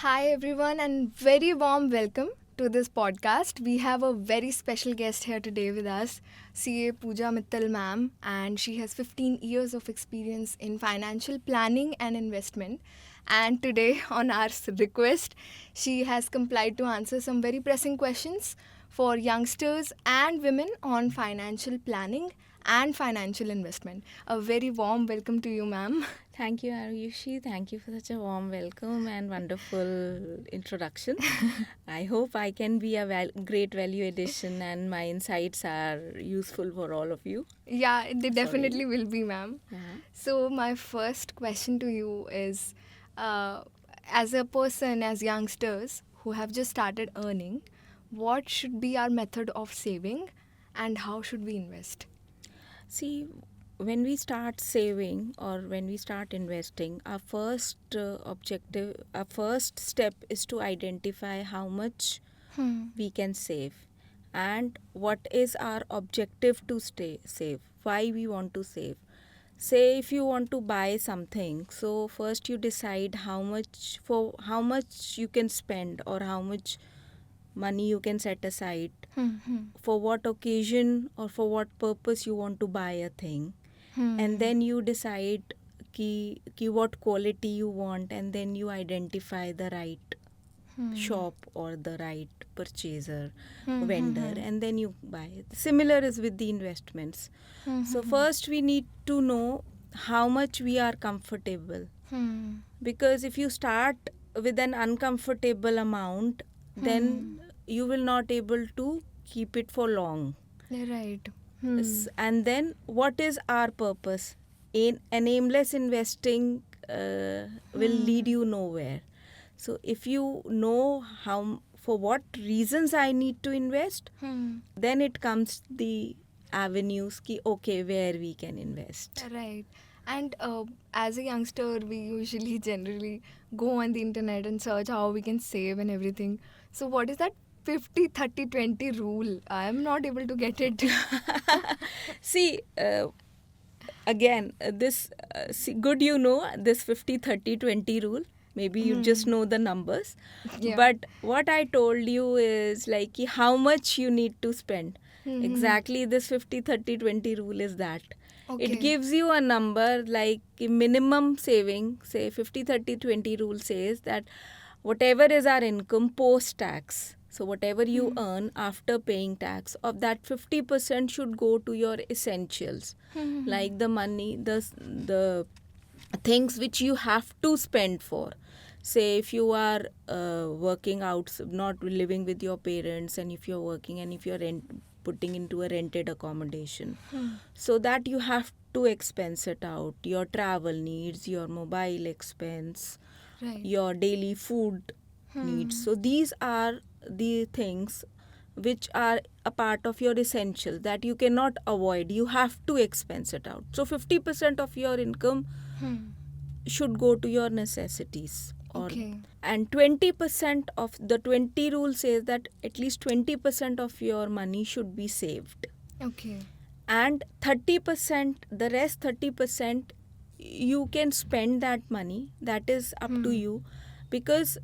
Hi, everyone, and very warm welcome to this podcast. We have a very special guest here today with us, CA Pooja Mittal ma'am, and she has 15 years of experience in financial planning and investment. And today, on our request, she has complied to answer some very pressing questions for youngsters and women on financial planning and financial investment. A very warm welcome to you, ma'am. Thank you, Ayushi. Thank you for such a warm welcome and wonderful introduction. I hope I can be a great value addition and my insights are useful for all of you. Yeah, they Sorry. definitely will be, ma'am. Uh-huh. So, my first question to you is uh, as a person, as youngsters who have just started earning, what should be our method of saving and how should we invest? See, when we start saving or when we start investing, our first our first step is to identify how much we can save and what is our objective to save, why we want to save. Say if you want to buy something, so first you decide how much you can spend or how much money you can set aside, for what occasion or for what purpose you want to buy a thing, and then you decide ki what quality you want, and then you identify the right shop or the right purchaser, vendor, and then you buy it. Similar is with the investments. So first we need to know how much we are comfortable, because if you start with an uncomfortable amount, then you will not able to keep it for long. Right. And then what is our purpose? An aimless investing will lead you nowhere. So if you know how, for what reasons I need to invest, then it comes the avenues ki okay, where we can invest. Right. And as a youngster, we usually generally go on the internet and search how we can save and everything. So, what is that 50-30-20 rule? I am not able to get it. See, again, good you know this 50-30-20 rule. Maybe you just know the numbers. Yeah. But what I told you is like ki how much you need to spend. Exactly this 50-30-20 rule is that. Okay. It gives you a number like minimum saving, say 50-30-20 rule says that whatever is our income post tax, so whatever you earn after paying tax, of that 50% should go to your essentials, like the money, the things which you have to spend for. Say if you are working out, not living with your parents, and if you're working and if you're putting into a rented accommodation, so that you have to expense it out, your travel needs, your mobile expense, Right. your daily food needs. So these are the things which are a part of your essential that you cannot avoid, you have to expense it out. So 50% of your income should go to your necessities. Okay. And 20% of the 20 rule says that at least 20% of your money should be saved. Okay. And 30%, the rest 30%, you can spend that money, that is up to you, because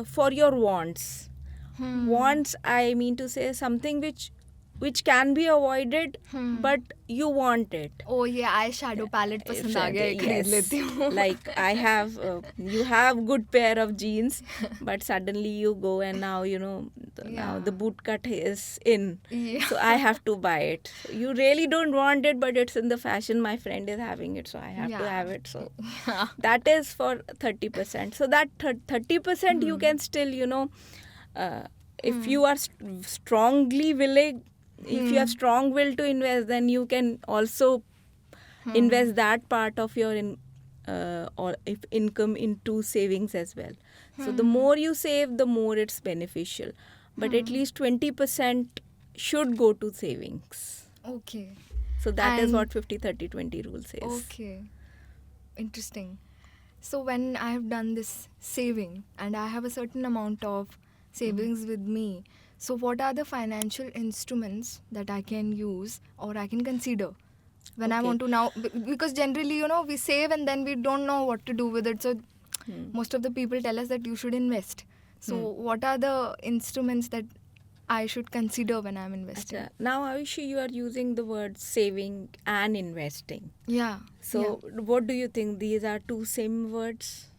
for your wants. Wants, I mean to say something which can be avoided, but you want it. Oh ये eyeshadow palette पसंद आ गया, ये खरीद लेती हूँ. Like I have, you have good pair of jeans, but suddenly you go and now now the boot cut is in, Yeah. so I have to buy it. You really don't want it, but it's in the fashion. My friend is having it, so I have to Yeah. have it. So that is for 30%. So that 30% you can still if you are strongly willing, if you have strong will to invest, then you can also invest that part of your or if income into savings as well. So the more you save, the more it's beneficial. But at least 20% should go to savings. Okay. So that is And- what 50-30-20 rule says. Okay. Interesting. So when I have done this saving and I have a certain amount of savings with me, so what are the financial instruments that I can use or I can consider when I Okay. want to now, because generally we save and then we don't know what to do with it. So Most of the people tell us that you should invest. So what are the instruments that I should consider when I'm investing? Acha, now Ayushi, you are using the word saving and investing. Yeah. So what do you think? These are two same words?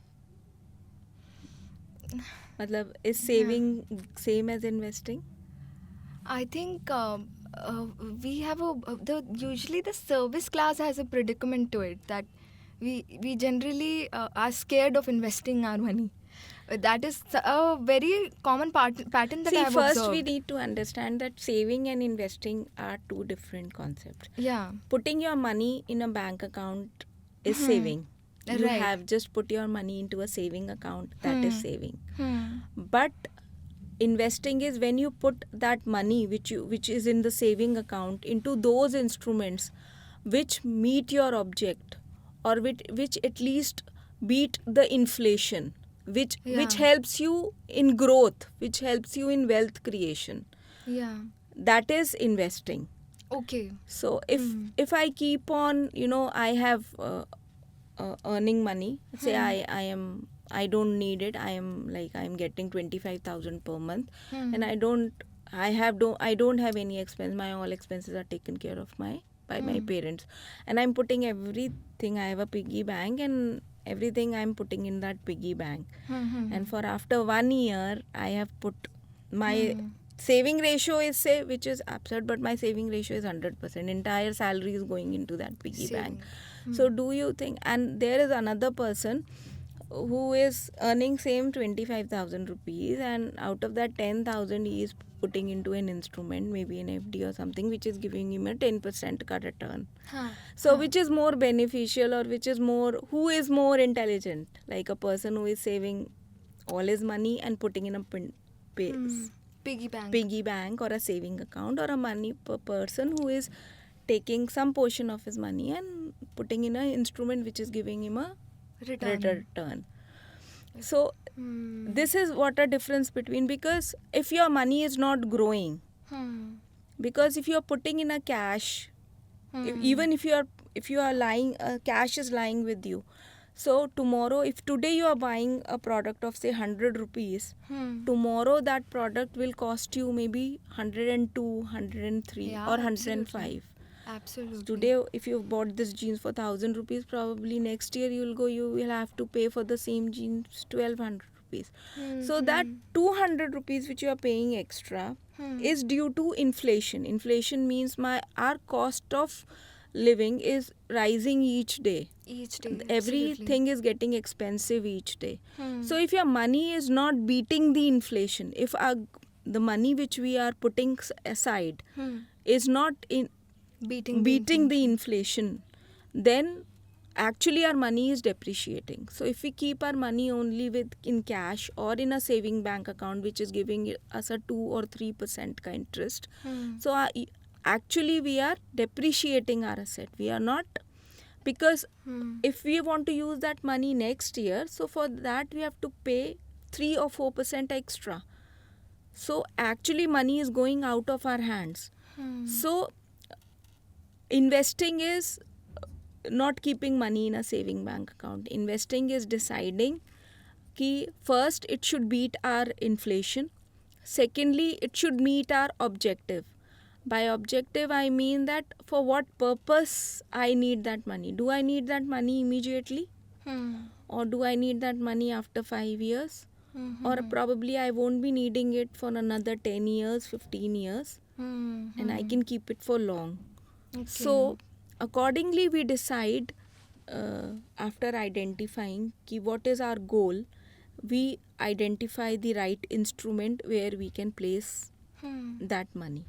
Matlab, is saving same as investing? I think we have usually the service class has a predicament to it that we generally are scared of investing our money. That is a very common pattern that I See, have first observed. we need to understand that saving and investing are two different concepts. Yeah. Putting your money in a bank account is saving. You Right. have just put your money into a saving account, that is saving. Hmm. But investing is when you put that money which is in the saving account into those instruments which meet your object, or which at least beat the inflation, which Yeah. helps you in growth, which helps you in wealth creation. Yeah. That is investing. Okay. So if I keep on, I have earning money. Say I don't need it. I am getting 25,000 per month, and I don't have any expense. My all expenses are taken care of by my parents, and I'm putting everything. I have a piggy bank, and everything I'm putting in that piggy bank. And for after 1 year, I have put my saving ratio is, say, which is absurd, but my saving ratio is 100%. Entire salary is going into that piggy bank. So do you think, and there is another person who is earning same 25,000 rupees, and out of that 10,000 he is putting into an instrument, maybe an FD or something, which is giving him a 10% return. So which is more beneficial, or who is more intelligent? Like a person who is saving all his money and putting in a Piggy bank. or a saving account, or a money per person who is taking some portion of his money and putting in an instrument which is giving him a return. So this is what a difference between, because if your money is not growing, because if you are putting in a cash, even if you are lying, cash is lying with you. So tomorrow, if today you are buying a product of say 100 rupees, tomorrow that product will cost you maybe 102, 103 Yeah, or 105. Absolutely. Today, if you bought this jeans for 1,000 rupees, probably next year you will have to pay for the same jeans 1,200 rupees. So that 200 rupees which you are paying extra is due to inflation. Inflation means our cost of living is rising each day. Each day. Everything is getting expensive each day. So if your money is not beating the inflation, if the money which we are putting aside is not in beating the inflation, then actually our money is depreciating. So if we keep our money only in cash or in a saving bank account which is giving us a 2 or 3% interest, so actually we are depreciating our asset. We are not, because if we want to use that money next year, so for that we have to pay 3 or 4% extra. So actually money is going out of our hands. So investing is not keeping money in a saving bank account. Investing is deciding कि first it should beat our inflation. Secondly, it should meet our objective. By objective, I mean that for what purpose I need that money. Do I need that money immediately? Or do I need that money after 5 years? Or probably I won't be needing it for another 10 years, 15 years. And I can keep it for long. So accordingly we decide, after identifying what is our goal, we identify the right instrument where we can place that money,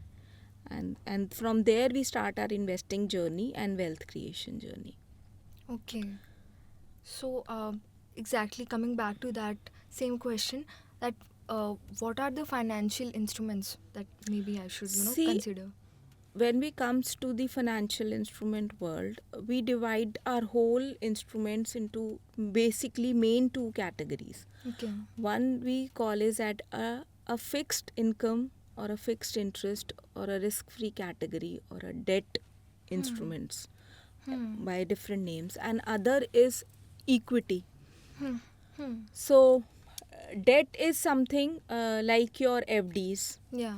and from there we start our investing journey and wealth creation journey. Okay. So exactly coming back to that same question, that what are the financial instruments that maybe I should consider? When we comes to the financial instrument world, we divide our whole instruments into basically main two categories. Okay. One we call is at a fixed income or a fixed interest or a risk-free category or a debt instruments by different names, and other is equity. So debt is something like your FDs, Yeah.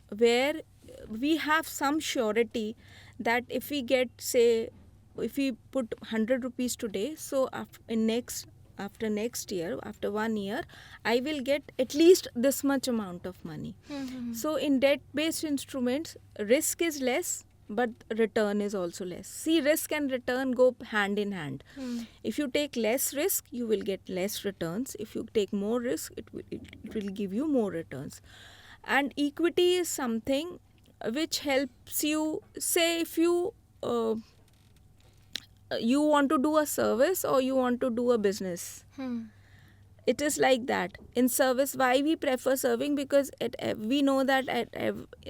where we have some surety that if we get, say, if we put 100 rupees today, so after next year, after 1 year, I will get at least this much amount of money. So in debt based instruments, risk is less, but return is also less. See, risk and return go hand in hand. If you take less risk, you will get less returns. If you take more risk, it will give you more returns. And equity is something which helps you, say, if you want to do a service or you want to do a business. It is like that. In service, why we prefer serving? Because we know that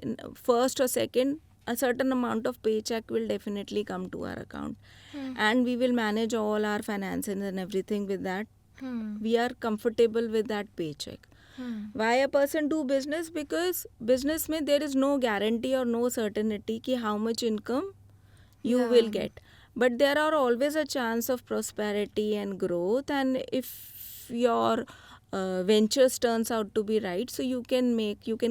in first or second, a certain amount of paycheck will definitely come to our account, and we will manage all our finances and everything with that. We are comfortable with that paycheck. Why a person do business? Because business mein there is no guarantee or no certainty ki how much income you will get, but there are always a chance of prosperity and growth. And if your ventures turns out to be right, so you can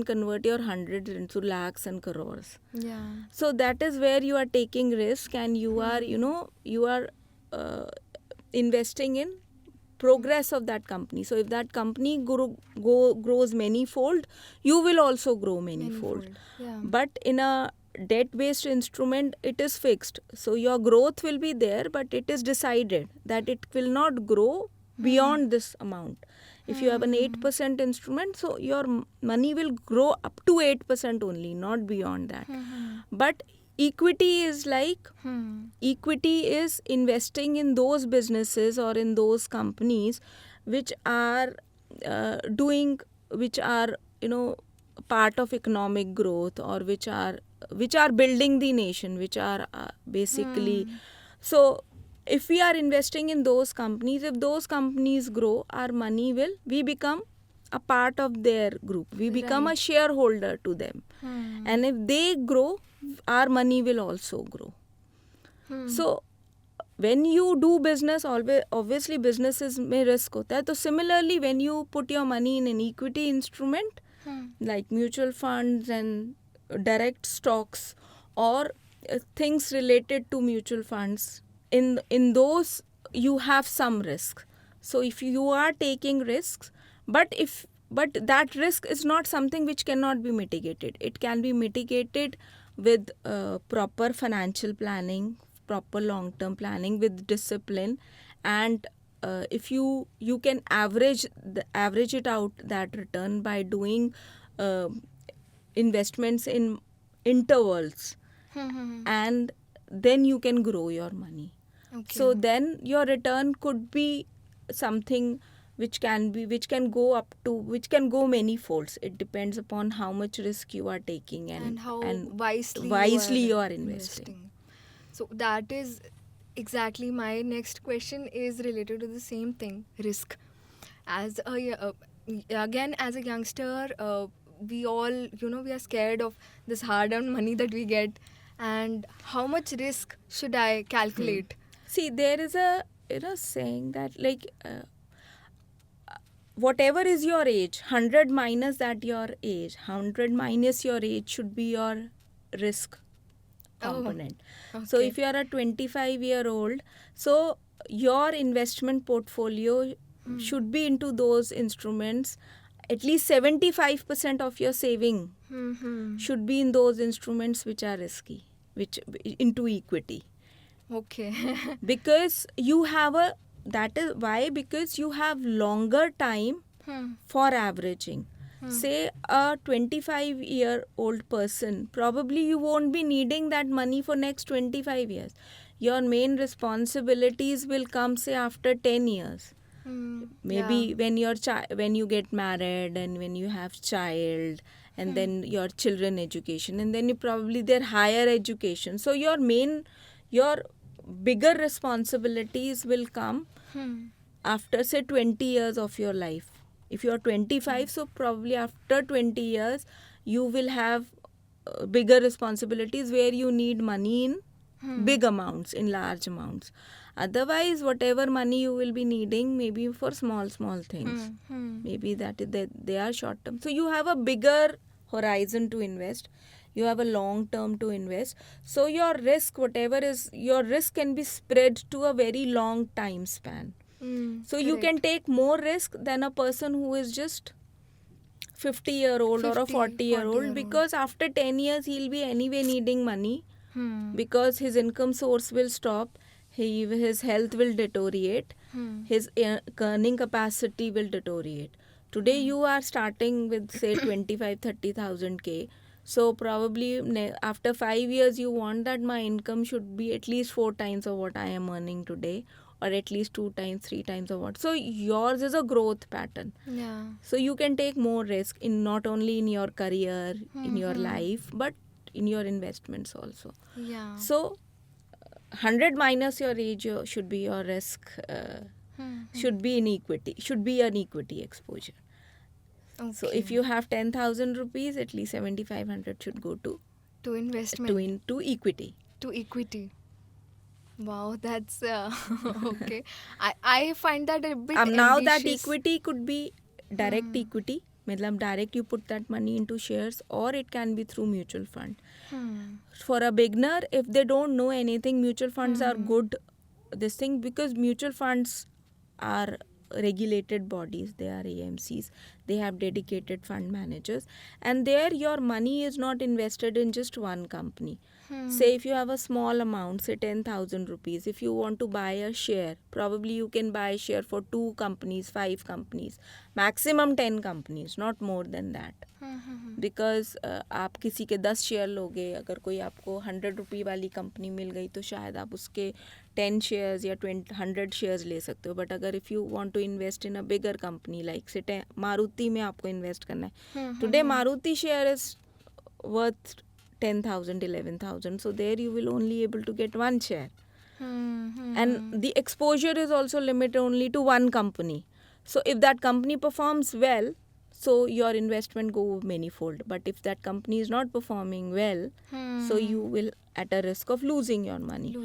convert your hundreds into lakhs and crores. Yeah. So that is where you are taking risk, and you are investing in progress of that company. So if that company grows manyfold, you will also grow manyfold. Yeah. But in a debt based instrument, it is fixed, so your growth will be there, but it is decided that it will not grow beyond this amount. If you have an 8% instrument, so your money will grow up to 8% only, not beyond that. But equity is like, equity is investing in those businesses or in those companies which are part of economic growth, or which are building the nation, which are basically. So if we are investing in those companies, if those companies grow, our money we become a part of their group, we become a shareholder to them. And if they grow, our money will also grow. So when you do business, obviously businesses may risk hota hai. So similarly, when you put your money in an equity instrument like mutual funds and direct stocks, or things related to mutual funds, in those you have some risk. So if you are taking risks, but that risk is not something which cannot be mitigated. It can be mitigated with proper financial planning, proper long term planning, with discipline. And if you can average it out, that return, by doing investments in intervals, and then you can grow your money. So then your return could be something which can go many folds. It depends upon how much risk you are taking and how wisely you are investing. So that is exactly my next question, is related to the same thing, risk. As a youngster, we all, we are scared of this hard-earned money that we get, and how much risk should I calculate? See, there is a saying that, like, whatever is your age, 100 minus that your age, 100 minus your age should be your risk component. So if you are a 25-year-old, so your investment portfolio should be into those instruments. At least 75% of your saving should be in those instruments which are risky, which into equity. Okay. Because you have that is why, because you have longer time for averaging. Say a 25-year-old person, probably you won't be needing that money for next 25 years. Your main responsibilities will come, say, after 10 years. Maybe when you get married, and when you have child, and then your children education, and then you probably their higher education. So your bigger responsibilities will come after, say, 20 years of your life. If you are 25, so probably after 20 years you will have bigger responsibilities where you need money in big amounts, in large amounts. Otherwise, whatever money you will be needing, maybe for small things. Maybe they are short term. So you have a bigger horizon to invest. You have a long term to invest. So your risk, whatever is your risk, can be spread to a very long time span. So you can take more risk than a person who is just 50-year-old or a 40-year-old, because after 10 years he'll be anyway needing money, because his income source will stop, his health will deteriorate, his earning capacity will deteriorate. Today you are starting with say 25,000-30,000 K. So probably after 5 years you want that my income should be at least 4 times of what I am earning today, or at least 2 times, 3 times of what. So yours is a growth pattern. Yeah. So you can take more risk in not only in your career, in your life, but in your investments also. Yeah. So 100 minus your age should be your risk, should be in equity, should be an equity exposure. Okay. So if you have 10,000 rupees, at least 7,500 should go to investment. To equity. To equity. Wow, that's okay. I find that a bit Now that ambitious. equity could be direct equity, matlab direct you put that money into shares, or it can be through mutual fund. For a beginner, if they don't know anything, mutual funds are good this thing, because mutual funds are regulated bodies. They are AMCs. They have dedicated fund managers, and there your money is not invested in just one company. Say if you have a small amount, say 10,000 rupees, if you want to buy a share, probably you can buy a share for 2 companies, 5 companies, maximum 10 companies, not more than that. Because आप किसी के 10 share लोगे, अगर कोई आपको 100 रुपये वाली company मिल गई तो शायद आप उसके 10 शेयर्स या 100 शेयर्स ले सकते हो. बट अगर if you want to invest in a bigger company like say Maruti में आपको इन्वेस्ट करना है, today Maruti share is worth 10,000, 11,000. So there you will only able to get one share. And the exposure is also limited only to one company. So if that company performs well, so your investment go manyfold. But if that company is not performing well, so you will at a risk of losing your money.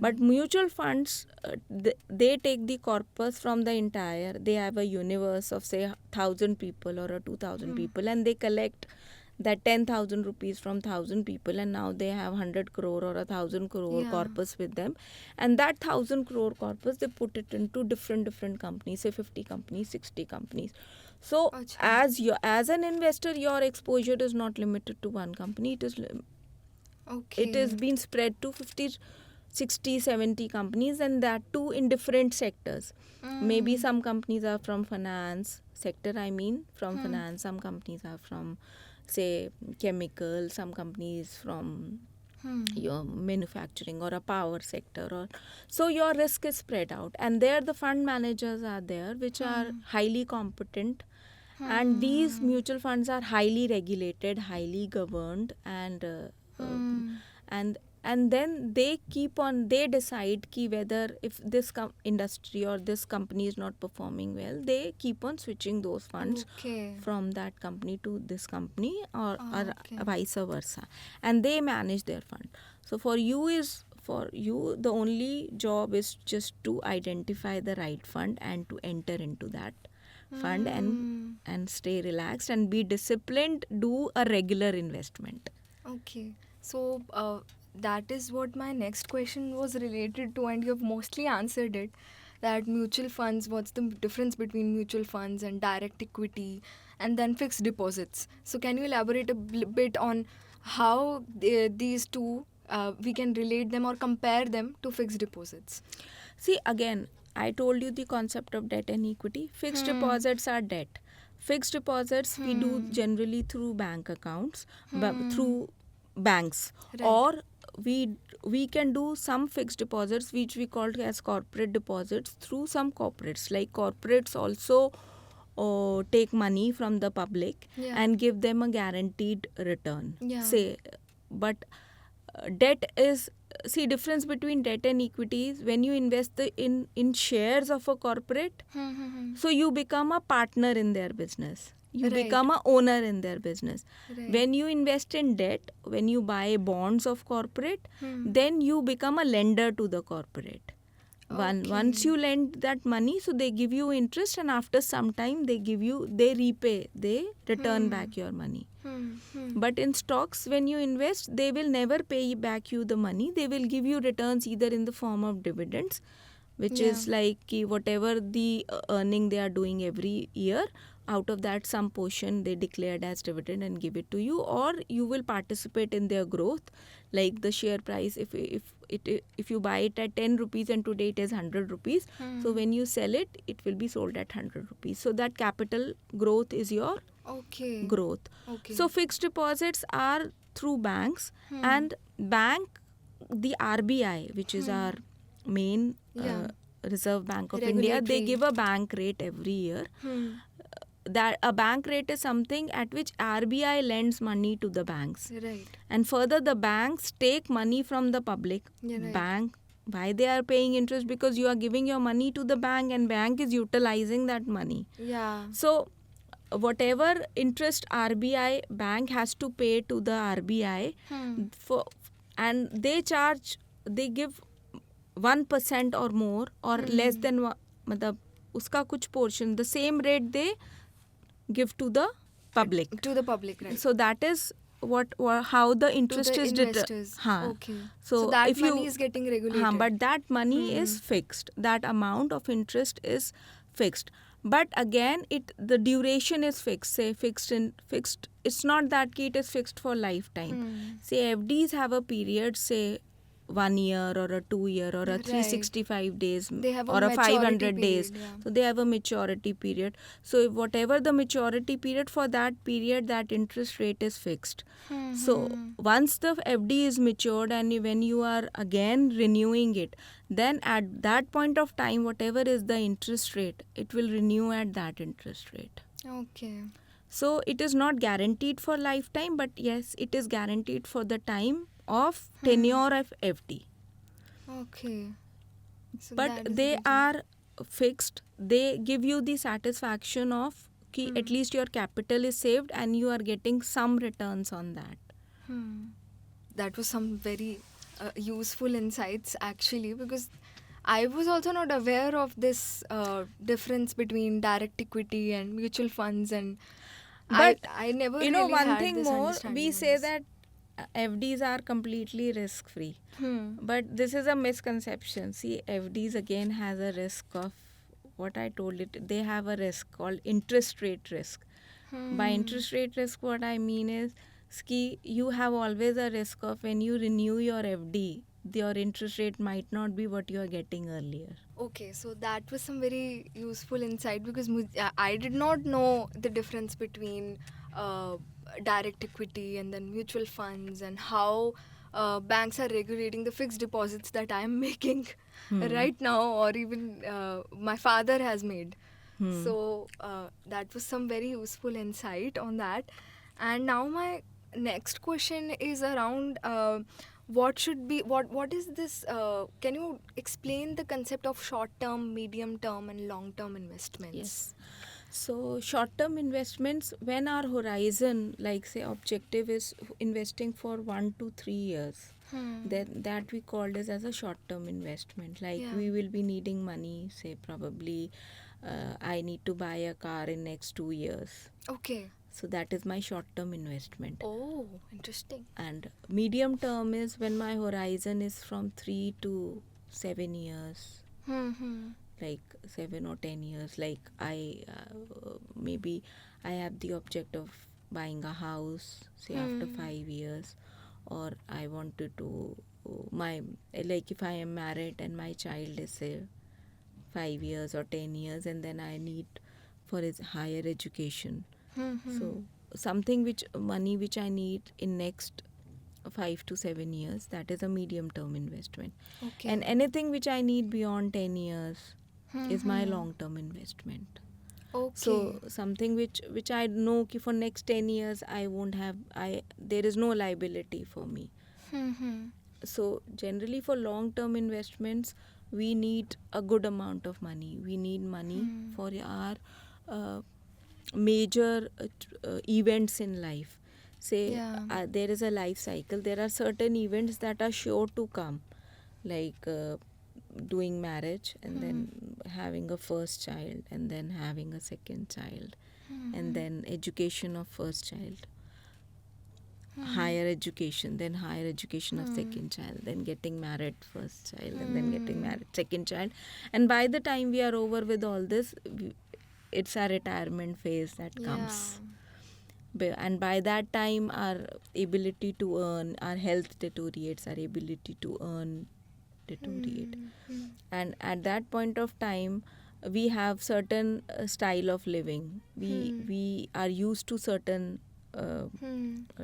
But mutual funds, they take the corpus from the entire, they have a universe of say 1,000 people or a 2,000 people, and they collect that 10,000 rupees from 1,000 people, and now they have 100 crore or 1,000 crore corpus with them, and that 1,000 crore corpus they put it into different companies, say 50 companies, 60 companies. So as an investor, your exposure is not limited to one company. It is been spread to 50, 60, 70 companies, and that too in different sectors. Maybe some companies are from finance sector, finance. Some companies are from say chemical, some companies from your manufacturing or a power sector, or so your risk is spread out, and there the fund managers are there which are highly competent, and these mutual funds are highly regulated, highly governed, and then they decide ki whether if this industry or this company is not performing well, they keep on switching those funds from that company to this company, or vice versa, and they manage their fund. So for you the only job is just to identify the right fund and to enter into that fund and stay relaxed and be disciplined, do a regular investment. Okay, so that is what my next question was related to, and you have mostly answered it, that mutual funds, what's the difference between mutual funds and direct equity, and then fixed deposits. So can you elaborate a bit on how these two, we can relate them or compare them to fixed deposits? See, again, I told you the concept of debt and equity. Fixed deposits are debt. Fixed deposits we do generally through bank accounts, through banks, or we can do some fixed deposits which we call as corporate deposits through some corporates. Like corporates also take money from the public and give them a guaranteed return. Say, but debt is, see, difference between debt and equity is when you invest in shares of a corporate, so you become a partner in their business. You become a owner in their business. When you invest in debt, when you buy bonds of corporate, then you become a lender to the corporate. Once you lend that money, so they give you interest, and after some time they return back your money. But in stocks, when you invest, they will never pay back you the money. They will give you returns either in the form of dividends, which is like whatever the earning they are doing every year, out of that some portion they declared as dividend and give it to you, or you will participate in their growth, like the share price. If you buy it at 10 rupees and today it is 100 rupees, so when you sell it, it will be sold at 100 rupees. So that capital growth is your growth. So fixed deposits are through banks, and the RBI, which is our main Reserve Bank of India, they give a bank rate every year. That a bank rate is something at which RBI lends money to the banks. Right. And further, the banks take money from the public. Bank, why they are paying interest? Because you are giving your money to the bank, and bank is utilizing that money. Yeah. So whatever interest RBI bank has to pay to the RBI, and they give 1% or more or less than matlab uska kuch portion, the same rate they give to the public. Right. So that is how the interest to the is investors. So that money is getting regulated. But that money is fixed. That amount of interest is fixed. But again, the duration is fixed. Say fixed. It's not that it is fixed for lifetime. Say FDs have a period, say 1 year or a 2 year or a 365 days or a 500 days. So they have a maturity period. So whatever the maturity period, for that period, that interest rate is fixed. So once the FD is matured and when you are again renewing it, then at that point of time, whatever is the interest rate, it will renew at that interest rate. Okay. So it is not guaranteed for lifetime, but yes, it is guaranteed for the time of tenure of FD. Okay. So but they are fixed. They give you the satisfaction of at least your capital is saved and you are getting some returns on that. That was some very useful insights actually, because I was also not aware of this difference between direct equity and mutual funds, and but I never you really know one had thing this more, understanding we of say this. that FDs are completely risk free, but this is a misconception. See, FDs again has a risk of what I told it. They have a risk called interest rate risk. By interest rate risk, what I mean is you have always a risk of when you renew your FD, your interest rate might not be what you are getting earlier. Okay, so that was some very useful insight, because I did not know the difference between direct equity and then mutual funds, and how banks are regulating the fixed deposits that I am making right now, or even my father has made. So that was some very useful insight on that. And now my next question is around what is this, can you explain the concept of short term, medium term and long term investments? Yes. So short term investments, when our horizon, like say objective is investing for 1 to 3 years, then that we called as a short term investment. Like we will be needing money, say probably I need to buy a car in next 2 years. Okay. So that is my short term investment. Oh, interesting. And medium term is when my horizon is from 3 to 7 years. Like 7 or 10 years. Like maybe I have the object of buying a house, say after 5 years, or I wanted to like if I am married and my child is say 5 years or 10 years, and then I need for his higher education. So something money which I need in next 5 to 7 years, that is a medium term investment. Okay. And anything which I need beyond 10 years is my long term investment. Okay. So something which I know ki for next 10 years I won't have, there is no liability for me. So generally for long term investments, we need a good amount of money. We need money for our major events in life. Say there is a life cycle. There are certain events that are sure to come, like doing marriage and then having a first child and then having a second child and then education of first child, higher education, then higher education of second child, then getting married first child and then getting married second child. And by the time we are over with all this, it's our retirement phase that comes. And by that time our ability to earn, our health deteriorates, our ability to earn deteriorate. And at that point of time we have certain style of living, we are used to certain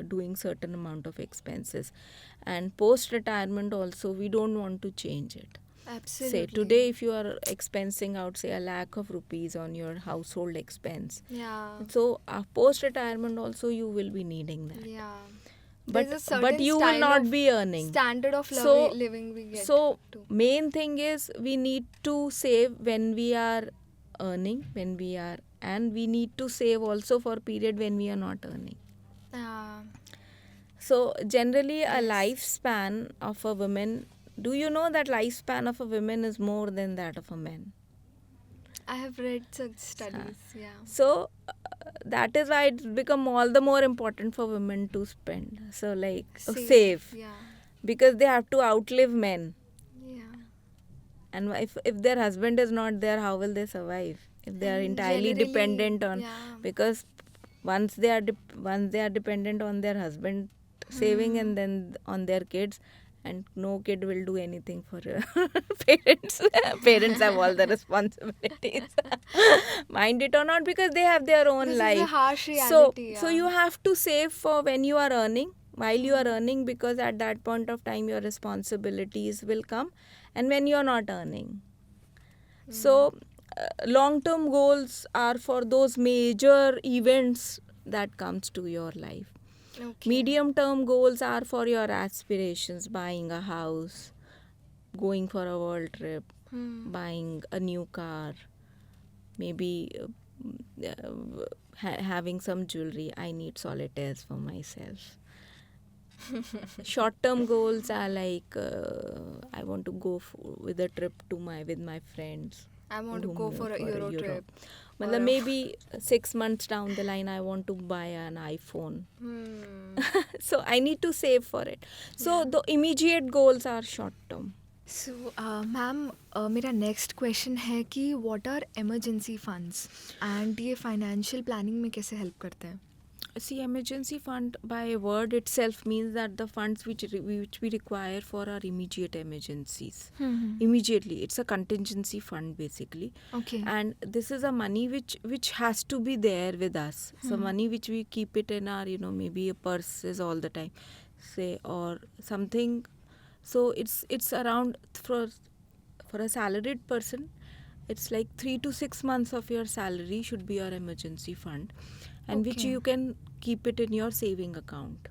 doing certain amount of expenses, and post retirement also we don't want to change it. Absolutely. Say today if you are expensing out say 1,00,000 rupees on your household expense, so post retirement also you will be needing that. There's a But certain you will style not of be earning. standard of So- living we get So to. main thing is we need to save when we are earning, when we are, and we need to save also for period when we are not earning. So generally a lifespan of a woman, do you know that lifespan of a woman is more than that of a man? I have read such studies. So that is why it's become all the more important for women to spend. So like save. Because they have to outlive men. And if their husband is not there, how will they survive? If they are entirely generally, dependent on, because once they are dependent on their husband saving and then on their kids, and no kid will do anything for parents. Parents have all the responsibilities. Mind it or not, because they have their own This life. is a harsh reality. So you have to save for when you are earning, while you are earning, because at that point of time your responsibilities will come, and when you are not earning. So long term goals are for those major events that comes to your life. Medium term goals are for your aspirations, buying a house, going for a world trip, buying a new car, maybe having some jewelry. I need solitaires for myself. Short term goals are like I want to go with a trip with my friends. I want to go for a Euro trip. Maybe 6 months down the line I want to buy an iPhone. So I need to save for it. So the immediate goals are short term. So ma'am, मेरा next question है कि what are emergency funds and ये financial planning में कैसे help करते हैं? See, emergency fund by word itself means that the funds which we require for our immediate emergencies. Immediately, it's a contingency fund basically. And this is a money which has to be there with us. So money which we keep it in our, maybe a purse is all the time, say, or something. So it's around for a salaried person, it's like 3 to 6 months of your salary should be your emergency fund, and which you can keep it in your saving account.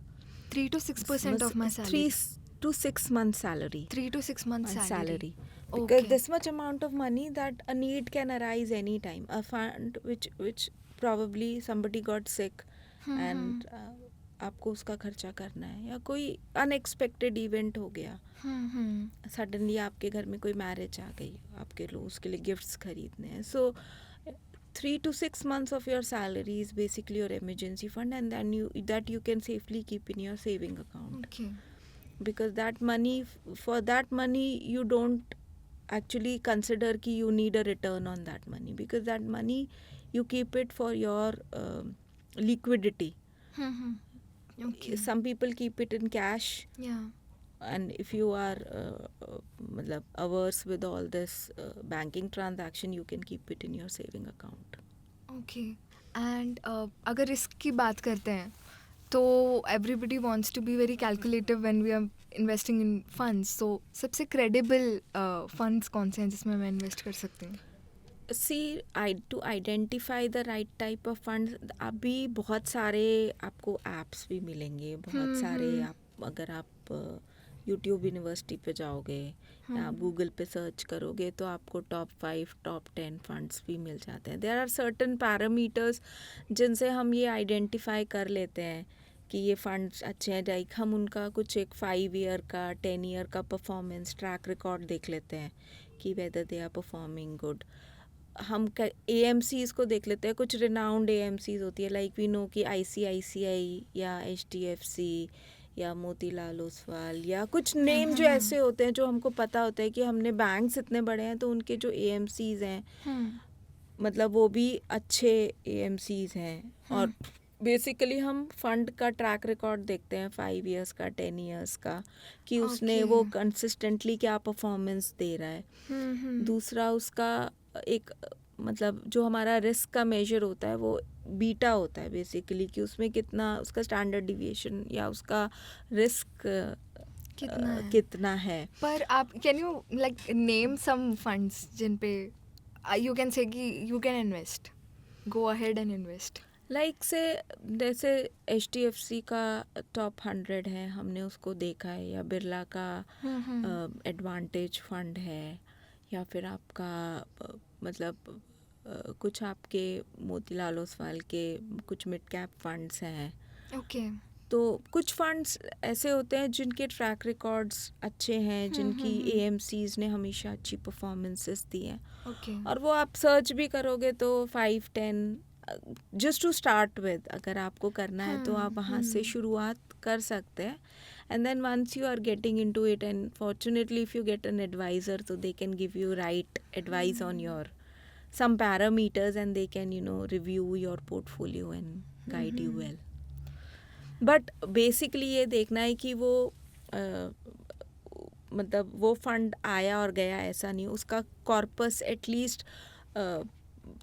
3 to 6% of my salary. 3 to 6 months salary. 3 to 6 months salary. Because this much amount of money that a need can arise anytime. A fund which probably somebody got sick and आपको उसका खर्चा करना है, या कोई unexpected event हो गया, suddenly आपके घर में कोई मैरिज आ गई, आपके लोग उसके लिए गिफ्ट्स खरीदने हैं. सो 3 to 6 months of your salary is basically your emergency fund, and then you can safely keep in your saving account. Because that money, for that money you don't actually consider कि you need a return on that money, because that money you keep it for your liquidity. Some people keep it in cash. And if you are averse with all this banking transaction, you can keep it in your saving account. And अगर risk की बात करते हैं तो everybody wants to be very calculative when we are investing in funds. So सबसे credible funds कौन से हैं जिसमें मैं invest कर सकती हूँ? See, to identify the right type of funds, अभी बहुत सारे आपको apps भी मिलेंगे, बहुत सारे अगर आप YouTube यूनिवर्सिटी पे जाओगे या आप गूगल पे सर्च करोगे तो आपको टॉप 5 टॉप 10 फंड्स भी मिल जाते हैं. देयर आर सर्टन पैरामीटर्स जिनसे हम ये आइडेंटिफाई कर लेते हैं कि ये फंड्स अच्छे हैं. लाइक हम उनका कुछ एक 5 ईयर का 10 ईयर का परफॉर्मेंस ट्रैक रिकॉर्ड देख लेते हैं कि whether they are performing good. हम AMCs को देख लेते हैं. कुछ रिनाउंड AMCs होती है, लाइक वी नो कि ICICI या HDFC या मोतीलाल ओसवाल या कुछ नेम जो ऐसे होते हैं जो हमको पता होता है कि हमने बैंक्स इतने बड़े हैं तो उनके जो AMCs हैं मतलब वो भी अच्छे AMCs हैं. और बेसिकली हम फंड का ट्रैक रिकॉर्ड देखते हैं 5 इयर्स का, 10 इयर्स का, कि उसने वो कंसिस्टेंटली क्या परफॉर्मेंस दे रहा है. दूसरा उसका एक मतलब जो हमारा रिस्क का मेजर होता है वो बीटा होता है बेसिकली, कि उसमें कितना उसका स्टैंडर्ड डिविएशन या उसका रिस्क कितना है. पर आप can you like name some funds जिन पे यू कैन से कि you can invest, go ahead and invest. Like say जैसे HDFC का टॉप 100 है, हमने उसको देखा है, या बिरला का एडवांटेज फंड है, या फिर आपका मतलब कुछ आपके मोतीलाल ओसवाल के कुछ मिड कैप फंड्स हैं. ओके. तो कुछ फंड्स ऐसे होते हैं जिनके ट्रैक रिकॉर्ड्स अच्छे हैं, जिनकी AMCs ने हमेशा अच्छी परफॉर्मेंसेस दी हैं. और वो आप सर्च भी करोगे तो 5-10 जस्ट टू स्टार्ट विद, अगर आपको करना है तो आप वहाँ से शुरुआत कर सकते हैं. And then once you are getting into it, and fortunately if you get an adviser, तो they can give you right advice on your some parameters, and they can review your portfolio and guide you well. But basically ये देखना है कि वो मतलब वो fund आया और गया ऐसा नहीं, उसका कॉर्पस एटलीस्ट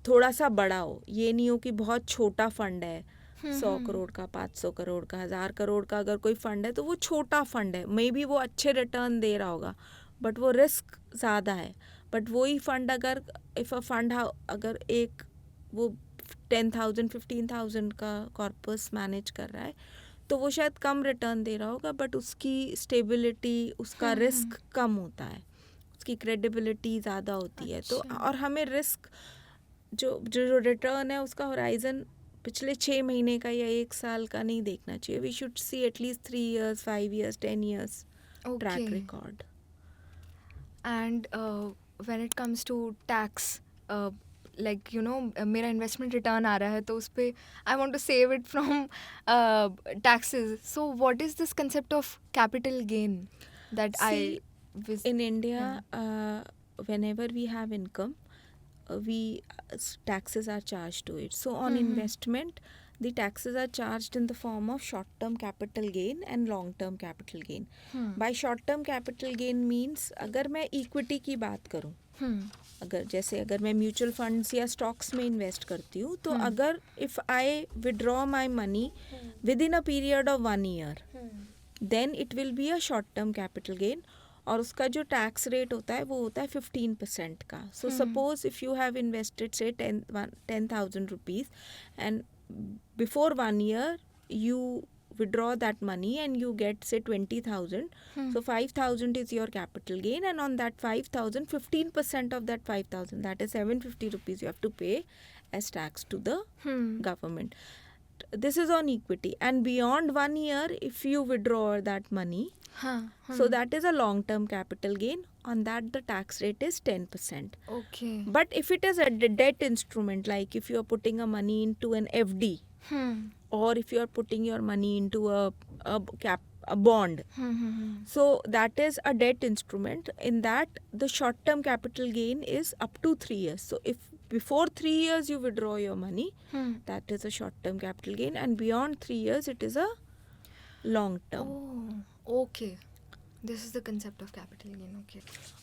थोड़ा सा बड़ा हो. ये नहीं हो कि बहुत छोटा फंड है, 100 करोड़ का, 500 करोड़ का, 1000 करोड़ का अगर कोई फंड है तो वो छोटा फंड है. मे बी वो अच्छे रिटर्न दे रहा होगा बट वो रिस्क ज़्यादा है. बट वही फंड अगर इफ़ अ फंड अगर एक वो 10,000 15,000 का कॉर्पस मैनेज कर रहा है तो वो शायद कम रिटर्न दे रहा होगा, बट उसकी स्टेबिलिटी, उसका रिस्क कम होता है, उसकी क्रेडिबिलिटी ज़्यादा होती है. तो और हमें रिस्क जो रिटर्न है उसका होराइजन पिछले 6 महीने का या 1 साल का नहीं देखना चाहिए. We should see at least 3 years, 5 years, 10 years track record. And when it comes to tax, like you know मेरा इन्वेस्टमेंट रिटर्न आ रहा है तो उस पर I want to save it from taxes. So what is this concept of capital gain that I in India, whenever we have income, taxes are charged to it. So on investment, the taxes are charged in the form of short-term capital gain and long-term capital gain. By short-term capital gain means अगर मैं equity की बात करूँ, अगर मैं mutual funds या stocks में invest करती हूँ, तो अगर if I withdraw my money within a period of 1 year, then it will be a short term capital gain. और उसका जो टैक्स रेट होता है वो होता है 15% का. So suppose if you have invested से 10,000 rupees and before 1 year you withdraw that money and you get say 20,000. So 5,000 is your capital gain, and on that 5,000, 15% of that 5,000, that is 750 rupees, you have to pay as tax to the government. This is on equity, and beyond 1 year if you withdraw that money, so that is a long term capital gain. On that the tax rate is 10%. Okay. But if it is a debt instrument, like if you are putting a money into an FD, or if you are putting your money into a bond, so that is a debt instrument. In that the short term capital gain is up to 3 years. So if before 3 years you withdraw your money, that is a short term capital gain, and beyond 3 years it is a long term. Oh, okay. This is the concept of capital gain. Okay.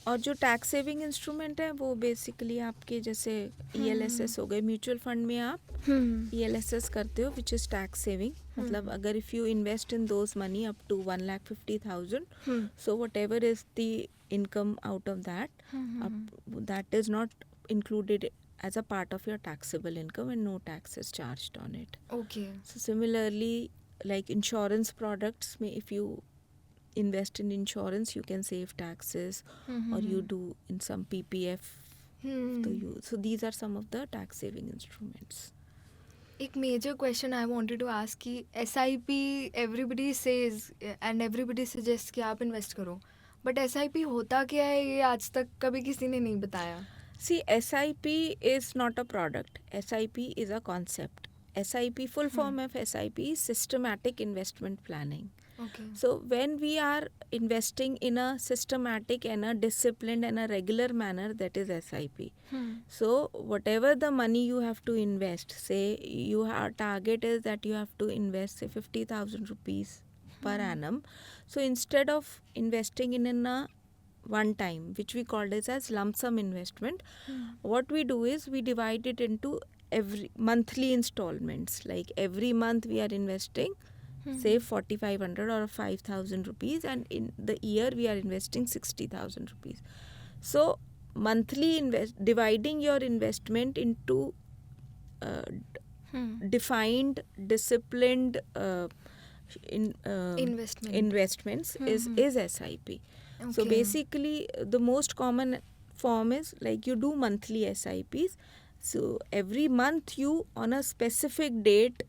और जो tax saving instrument है वो basically आपके जैसे ELSS हो गए. Mutual fund में आप ELSS करते हो, विच इज़ टैक्स सेविंग. मतलब अगर if you invest in those money up to 1,50,000, so whatever is the income out of that is not included as a part of your taxable income, and no tax is charged on it. Okay. So similarly, like insurance products, if you invest in insurance, you can save taxes, or you do in some PPF. So these are some of the tax saving instruments. एक major question I wanted to ask कि SIP everybody says and everybody suggest कि आप invest करो, but SIP होता क्या है ये आज तक कभी किसी ने नहीं बताया. See, SIP is not a product. SIP is a concept. SIP, full form of SIP is systematic investment planning. Okay. So when we are investing in a systematic and a disciplined and a regular manner, that is SIP. So whatever the money you have to invest, say your target is that you have to invest say 50,000 rupees per annum. So instead of investing in a one time, which we called as lump sum investment, what we do is we divide it into every monthly installments. Like every month we are investing say 4,500 or 5,000 rupees, and in the year we are investing 60,000 rupees. So monthly dividing your investment into defined, disciplined investments is SIP. So basically the most common form is like you do monthly SIPs. So every month you, on a specific date,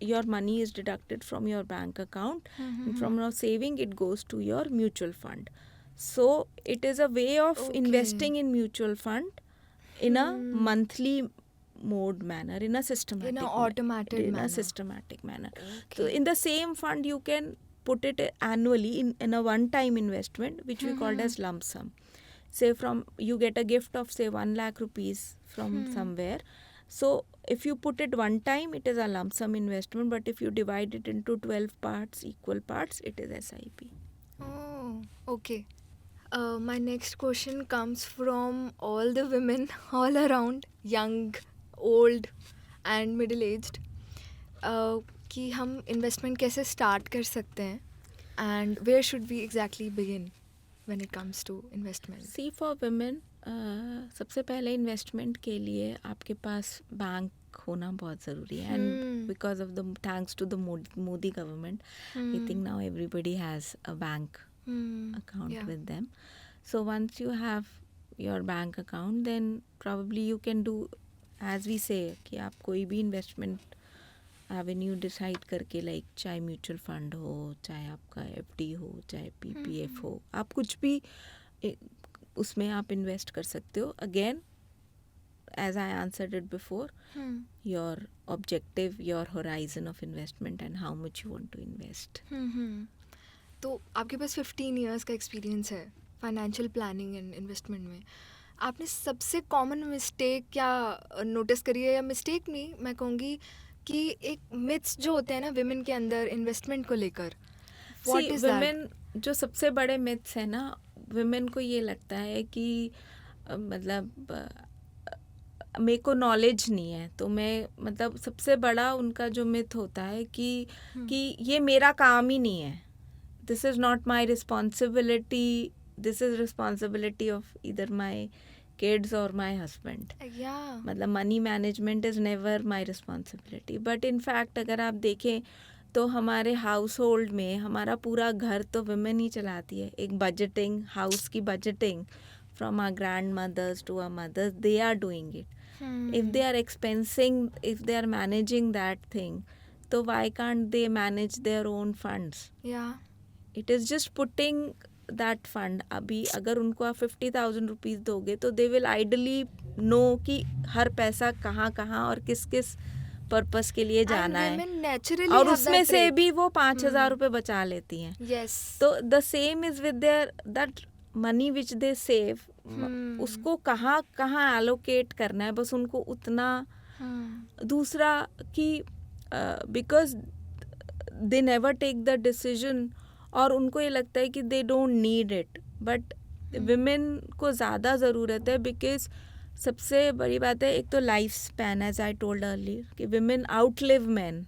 your money is deducted from your bank account, and from your saving it goes to your mutual fund. So it is a way of investing in mutual fund in a monthly mode manner, in a systematic In a automated in manner. a systematic manner. So in the same fund you can put it annually in a one time investment, which we called as lump sum. Say from you get a gift of say 1 lakh rupees from somewhere. So if you put it one time, it is a lump sum investment, but if you divide it into 12 parts, equal parts, it is SIP. Oh, okay. My next question comes from all the women all around, young, old and middle aged, कि हम investment कैसे start कर सकते हैं, and where should we exactly begin when it comes to investment? See, for women, सबसे पहले investment के लिए आपके पास बैंक होना बहुत ज़रूरी है, and because of the thanks to the Modi government I think now everybody has a bank account with them. So once you have your bank account, then probably you can do, as we say, कि आप कोई भी investment Avenue decide करके, like चाहे mutual fund हो, चाहे आपका FD हो, चाहे PPF हो, आप कुछ भी उसमें आप इन्वेस्ट कर सकते हो. Again, as I answered it before, your objective, your horizon of investment and how much you want to invest. तो आपके पास 15 इयर्स का एक्सपीरियंस है फाइनेंशियल प्लानिंग एंड इन्वेस्टमेंट में. आपने सबसे कॉमन मिस्टेक क्या नोटिस करी है, या मिस्टेक नहीं, मैं कहूँगी कि एक मिथ्स जो होते हैं ना विमेन के अंदर इन्वेस्टमेंट को लेकर, व्हाट इज women, जो सबसे बड़े मिथ्स है ना, women को ये लगता है कि मतलब मेरे को नॉलेज नहीं है, तो मैं मतलब सबसे बड़ा उनका जो मिथ होता है कि ये मेरा काम ही नहीं है, this is not my responsibility, this is responsibility of either my kids और माई हस्बैंड. मतलब money management is never my responsibility. But in fact अगर आप देखें तो हमारे हाउस होल्ड में हमारा पूरा घर तो विमेन ही चलाती है. एक बजटिंग, हाउस की budgeting from our grandmothers to our mothers, they are doing it. If they are expensing, if they are managing that thing, so why can't they manage their own funds? It is just putting that fund. अभी अगर उनको आप 50,000 rupees दोगे तो they will ideally know कि हर पैसा कहाँ कहाँ और किस किस पर्पस के लिए जाना है, और उसमें से भी वो 5,000 रुपये बचा लेती हैं. तो the same is with their that money which they save. उसको कहाँ कहाँ एलोकेट करना है, बस उनको उतना. दूसरा कि because they never take the decision, और उनको ये लगता है कि they don't need it, but women को ज़्यादा ज़रूरत है. बिकॉज सबसे बड़ी बात है, एक तो life span, as I told earlier, कि विमेन आउटलिव मैन.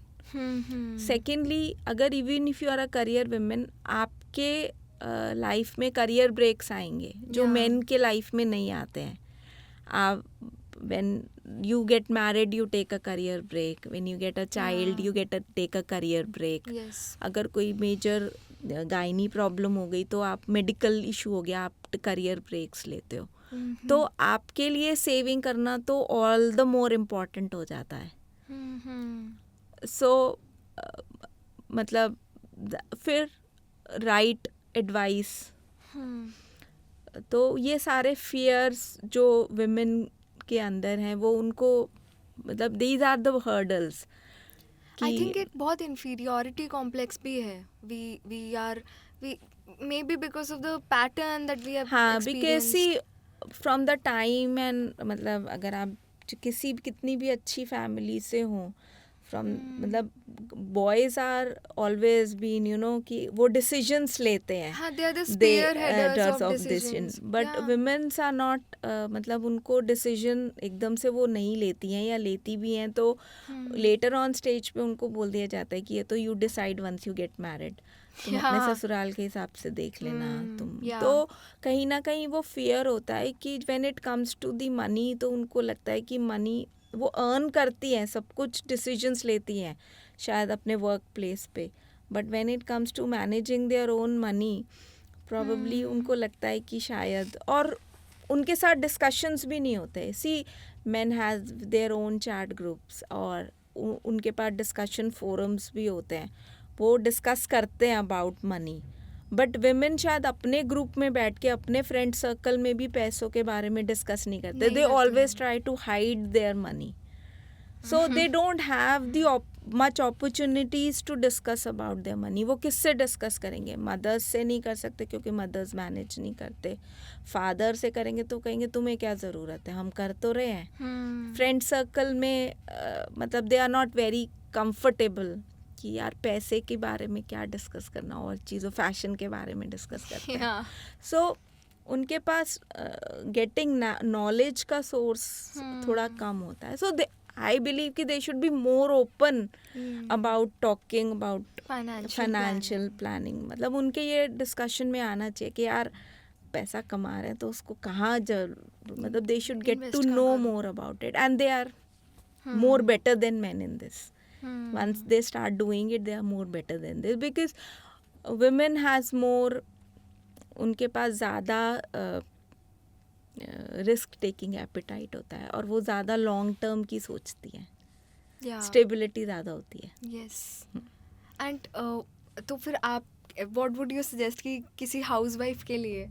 सेकेंडली, अगर even if you are a career women, आपके लाइफ में करियर ब्रेक्स आएंगे जो मेन के लाइफ में नहीं आते हैं. आप when you get married you take a career break, when you get a child you take a career break. अगर कोई मेजर गायनी प्रॉब्लम हो गई तो आप, मेडिकल इशू हो गया, आप करियर ब्रेक्स लेते हो. तो आपके लिए सेविंग करना तो ऑल द मोर इम्पॉर्टेंट हो जाता है. सो मतलब फिर राइट एडवाइस तो ये सारे फियर्स जो विमेन के अंदर हैं वो उनको मतलब these are the hurdles I think एक बहुत इन्फीरियोरिटी कॉम्प्लेक्स भी है. We may be because of the pattern that we have हाँ, because experienced. See from the time and मतलब अगर आप किसी कितनी भी अच्छी फैमिली से हों फ्रॉम मतलब boys are always been you know कि वो डिसीजंस लेते हैं. हाँ, they are the they spearheaders of decision decisions. but Yeah. women's are not मतलब उनको डिसीजन एकदम से वो नहीं लेती हैं या लेती भी हैं तो लेटर ऑन स्टेज पे उनको बोल दिया जाता है कि ये तो you decide once you get married, तुम अपने Yeah. ससुराल के हिसाब से देख लेना तुम. Yeah. तो कहीं ना कहीं वो फियर होता है कि when it comes to the money तो उनको लगता है कि मनी वो अर्न करती हैं, सब कुछ डिसीजंस लेती हैं शायद अपने वर्क प्लेस पे, but when it comes to managing their own money probably उनको लगता है कि शायद, और उनके साथ डिस्कशंस भी नहीं होते. See men has their own chat groups और उनके पास डिस्कशन फोरम्स भी होते हैं, वो डिस्कस करते हैं अबाउट मनी. बट विमेन शायद अपने ग्रुप में बैठ के अपने फ्रेंड सर्कल में भी पैसों के बारे में डिस्कस नहीं करते. They always try to hide their money, so they don't have the much opportunities to discuss about their money. वो किससे डिस्कस करेंगे? मदर्स से नहीं कर सकते क्योंकि मदर्स मैनेज नहीं करते. फादर से करेंगे तो कहेंगे तुम्हें क्या ज़रूरत है, हम कर तो रहे हैं. फ्रेंड सर्कल में मतलब they are not very comfortable कि यार पैसे के बारे में क्या डिस्कस करना, और चीज़ों फैशन के बारे में डिस्कस करते हैं. सो उनके पास गेटिंग नॉलेज का सोर्स थोड़ा कम होता है. सो आई बिलीव कि they should be more open about talking about financial planning. मतलब उनके ये डिस्कशन में आना चाहिए कि यार पैसा कमा रहे हैं तो उसको कहाँ मतलब they should get to know more about it and they are more better than men in this. Once they start doing it, they are more better than this because women has more, उनके पास ज़्यादा risk taking appetite होता है और वो ज़्यादा long term की सोचती हैं. स्टेबिलिटी ज़्यादा होती है. यस. एंड तो फिर आप व्हाट वुड यू सजेस्ट कि किसी हाउसवाइफ के लिए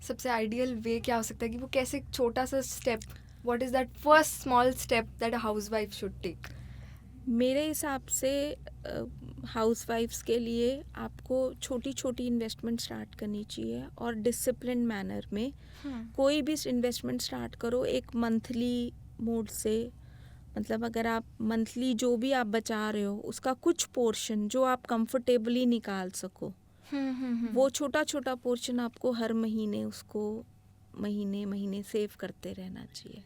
सबसे आइडियल वे क्या हो सकता है कि वो कैसे एक छोटा सा step, what is that first small step that a housewife should take? मेरे हिसाब से हाउसवाइफ्स के लिए आपको छोटी छोटी इन्वेस्टमेंट स्टार्ट करनी चाहिए और डिसिप्लिन मैनर में कोई भी इन्वेस्टमेंट स्टार्ट करो एक मंथली मोड से. मतलब अगर आप मंथली जो भी आप बचा रहे हो उसका कुछ पोर्शन जो आप कंफर्टेबली निकाल सको, वो छोटा छोटा पोर्शन आपको हर महीने उसको महीने सेव करते रहना चाहिए.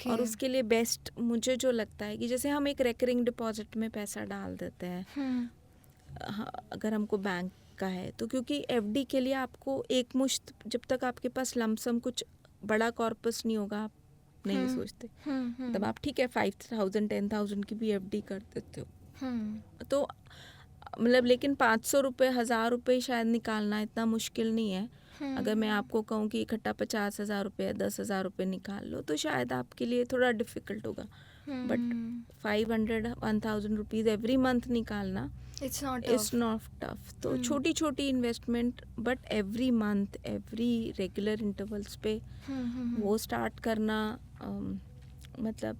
और उसके लिए बेस्ट मुझे जो लगता है कि जैसे हम एक रेकरिंग डिपॉजिट में पैसा डाल देते हैं अगर हमको बैंक का है तो, क्योंकि एफडी के लिए आपको एक मुश्त जब तक आपके पास लमसम कुछ बड़ा कॉर्पस नहीं होगा आप नहीं सोचते. तब आप ठीक है 5,000 10,000 की भी एफडी कर देते हो तो मतलब, लेकिन 500 रुपये 1,000 रुपये शायद निकालना इतना मुश्किल नहीं है. अगर मैं आपको कहूँ कि इकट्ठा 50,000 रुपये 10,000 रुपये निकाल लो तो शायद आपके लिए थोड़ा डिफ़िकल्ट होगा. बट 500-1,000 रुपीज़ एवरी मंथ निकालना इट्स नॉट टफ. तो छोटी छोटी investment but every month every regular intervals पे वो स्टार्ट करना. मतलब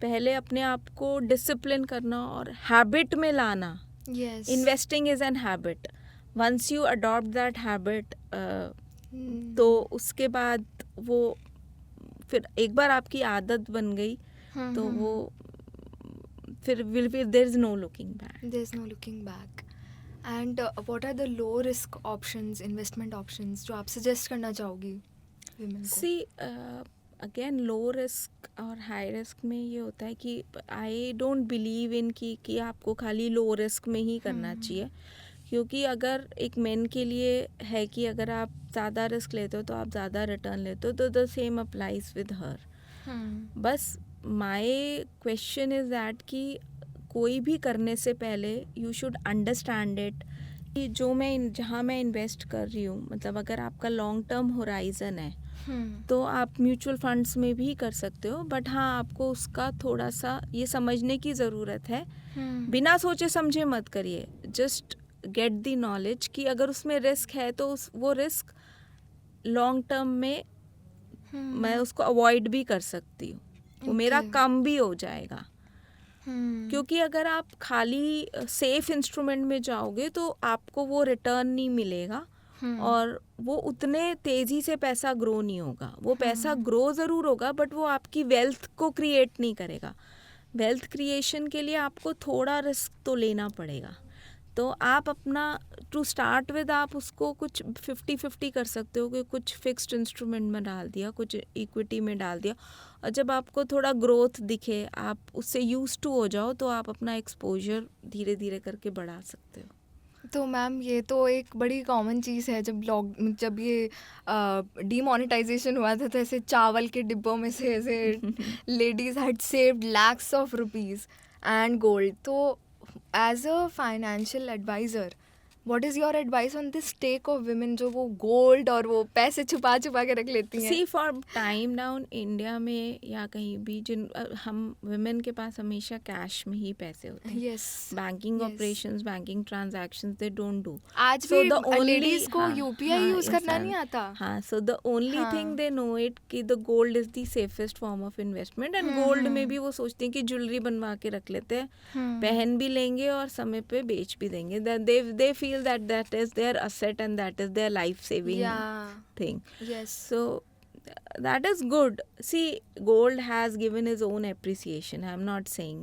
पहले अपने आप को डिसिप्लिन करना और हैबिट में लाना. Investing is an habit. Once you adopt that habit तो उसके बाद वो फिर एक बार आपकी आदत बन गई तो वो फिर there is no looking back. And what are the low risk options, investment options जो आप सजेस्ट करना चाहोगी women को? सी अगेन लो रिस्क और हाई रिस्क में ये होता है कि आई डोंट बिलीव इन कि आपको खाली लो रिस्क में ही करना चाहिए. क्योंकि अगर एक मेन के लिए है कि अगर आप ज़्यादा रिस्क लेते हो तो आप ज़्यादा रिटर्न लेते हो तो the same applies with her. बस माय क्वेश्चन इज़ दैट कि कोई भी करने से पहले यू शुड अंडरस्टैंड इट कि जहाँ मैं इन्वेस्ट कर रही हूँ, मतलब अगर आपका लॉन्ग टर्म होराइजन है तो आप म्यूचुअल फंड्स में भी कर सकते हो. बट हाँ, आपको उसका थोड़ा सा ये समझने की ज़रूरत है. बिना सोचे समझे मत करिए. जस्ट गेट दी नॉलेज कि अगर उसमें रिस्क है तो वो रिस्क लॉन्ग टर्म में मैं उसको अवॉइड भी कर सकती हूँ, वो मेरा Okay. कम भी हो जाएगा. Hmm. क्योंकि अगर आप खाली सेफ इंस्ट्रूमेंट में जाओगे तो आपको वो रिटर्न नहीं मिलेगा और वो उतने तेजी से पैसा ग्रो नहीं होगा. वो पैसा ग्रो ज़रूर होगा बट वो आपकी वेल्थ को क्रिएट नहीं करेगा. वेल्थ क्रिएशन के लिए आपको थोड़ा रिस्क तो लेना पड़ेगा. तो आप अपना टू स्टार्ट विद आप उसको कुछ 50-50 कर सकते हो कि कुछ फिक्स्ड इंस्ट्रूमेंट में डाल दिया, कुछ इक्विटी में डाल दिया, और जब आपको थोड़ा ग्रोथ दिखे, आप उससे यूज टू हो जाओ, तो आप अपना एक्सपोजर धीरे धीरे करके बढ़ा सकते हो. तो मैम ये तो एक बड़ी कॉमन चीज़ है. जब ये डीमोनेटाइजेशन हुआ था तो ऐसे चावल के डिब्बों में से ऐसे ladies had saved lakhs of rupees and gold. तो as a financial advisor what is your advice on this take of women जो वो गोल्ड और वो पैसे छुपा छुपा के रख लेती हैं? सी फॉर टाइम डाउन इंडिया में या कहीं भी हम वुमेन के पास हमेशा कैश में ही पैसे होते हैं. Yes. Banking operations, banking transactions they don't do. आज So भी the only- लेडीज को हाँ, यूपीआई हाँ, यूज करना इंसान- नहीं आता. हाँ, so the only हाँ. thing they know it कि the gold is the safest form of investment, and gold में भी वो सोचते हैं कि ज्वेलरी बनवा के रख लेते हैं, पहन भी लेंगे और समय पे बेच भी देंगे. They feel that is their asset and that is their life saving Yeah. thing. Yes. So that is good. See, gold has given its own appreciation. I'm not saying.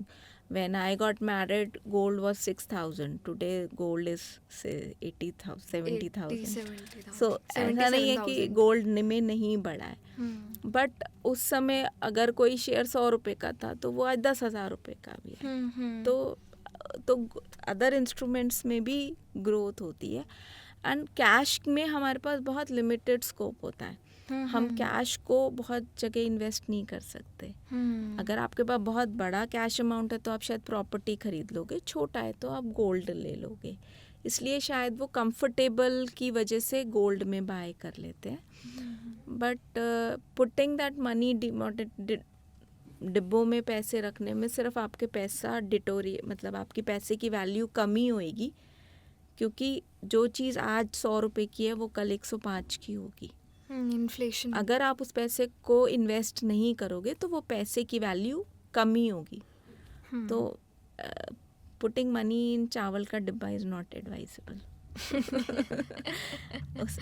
When I got married, gold was 6,000. Today, gold is say 80,000, 70,000. 70,000. So ऐसा नहीं है कि 77,000. Gold में नहीं बढ़ा है. But उस समय अगर कोई शेयर 100 रुपए का था तो वो आज 10,000 रुपए का भी है. तो अदर इंस्ट्रूमेंट्स में भी ग्रोथ होती है. एंड कैश में हमारे पास बहुत लिमिटेड स्कोप होता है. हम कैश को बहुत जगह इन्वेस्ट नहीं कर सकते. अगर आपके पास बहुत बड़ा कैश अमाउंट है तो आप शायद प्रॉपर्टी खरीद लोगे, छोटा है तो आप गोल्ड ले लोगे. इसलिए शायद वो कंफर्टेबल की वजह से गोल्ड में बाय कर लेते हैं. बट पुटिंग दैट मनी डिब्बों में पैसे रखने में सिर्फ आपके पैसा मतलब आपकी पैसे की वैल्यू कमी होएगी, क्योंकि जो चीज़ आज 100 रुपए की है वो कल 105 की होगी. इन्फ्लेशन. अगर आप उस पैसे को इन्वेस्ट नहीं करोगे तो वो पैसे की वैल्यू कमी होगी. तो पुटिंग मनी इन चावल का डिब्बा इज़ नॉट एडवाइजेबल.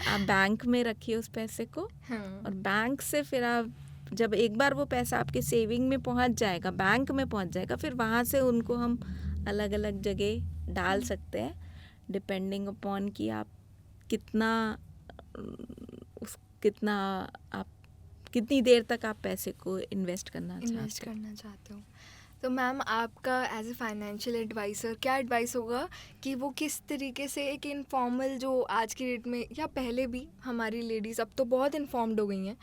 आप बैंक में रखिए उस पैसे को, और बैंक से फिर आप जब एक बार वो पैसा आपके सेविंग में पहुंच जाएगा, बैंक में पहुंच जाएगा, फिर वहाँ से उनको हम अलग अलग जगह डाल सकते हैं, डिपेंडिंग अपॉन कि आप कितनी देर तक आप पैसे को इन्वेस्ट करना चाहते हो. तो मैम आपका एज ए फाइनेंशियल एडवाइज़र क्या एडवाइस होगा कि वो किस तरीके से एक इनफॉर्मल, जो आज की डेट में या पहले भी हमारी लेडीज़ अब तो बहुत इन्फॉर्म्ड हो गई हैं,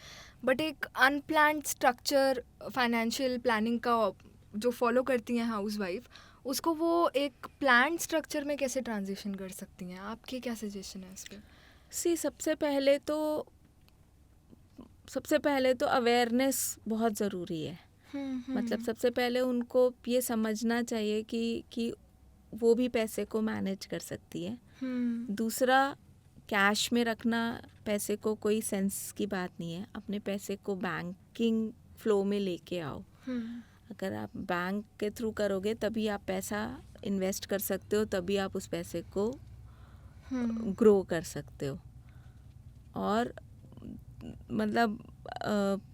बट एक अनप्लान्ड स्ट्रक्चर फाइनेंशियल प्लानिंग का जो फॉलो करती हैं हाउसवाइफ, उसको वो एक प्लान स्ट्रक्चर में कैसे ट्रांजिशन कर सकती हैं? आपके क्या सजेशन है इस पर? सी सबसे पहले तो अवेयरनेस बहुत ज़रूरी है. मतलब सबसे पहले उनको ये समझना चाहिए कि वो भी पैसे को मैनेज कर सकती है. दूसरा, कैश में रखना पैसे को कोई सेंस की बात नहीं है. अपने पैसे को बैंकिंग फ्लो में लेके आओ. अगर आप बैंक के थ्रू करोगे तभी आप पैसा इन्वेस्ट कर सकते हो, तभी आप उस पैसे को ग्रो कर सकते हो. और मतलब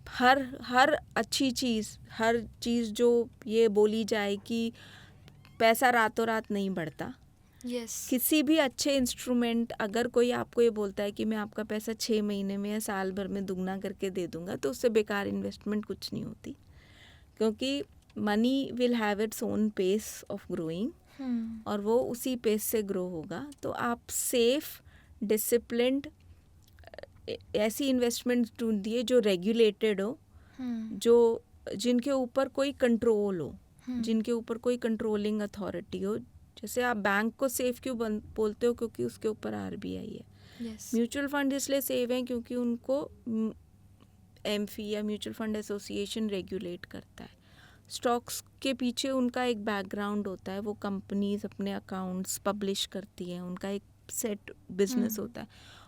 हर अच्छी चीज़, हर चीज़ जो ये बोली जाए कि पैसा रातों रात नहीं बढ़ता. किसी भी अच्छे इंस्ट्रूमेंट, अगर कोई आपको ये बोलता है कि मैं आपका पैसा 6 महीने में या साल भर में दुगना करके दे दूंगा, तो उससे बेकार इन्वेस्टमेंट कुछ नहीं होती. क्योंकि money will have its own pace of growing, और वो उसी पेस से ग्रो होगा. तो आप सेफ, डिसिप्लिन्ड ऐसी इन्वेस्टमेंट ढूंढिए जो रेगुलेटेड हो, जिनके ऊपर कोई कंट्रोल हो, जिनके ऊपर कोई कंट्रोलिंग अथॉरिटी हो. जैसे आप बैंक को सेफ क्यों बोलते हो? क्योंकि उसके ऊपर आरबीआई है. म्यूचुअल फंड इसलिए सेफ हैं क्योंकि उनको एमफी या म्यूचुअल फंड एसोसिएशन रेगुलेट करता है. स्टॉक्स के पीछे उनका एक बैकग्राउंड होता है. वो कंपनीज अपने अकाउंट्स पब्लिश करती हैं, उनका एक सेट बिजनेस होता है,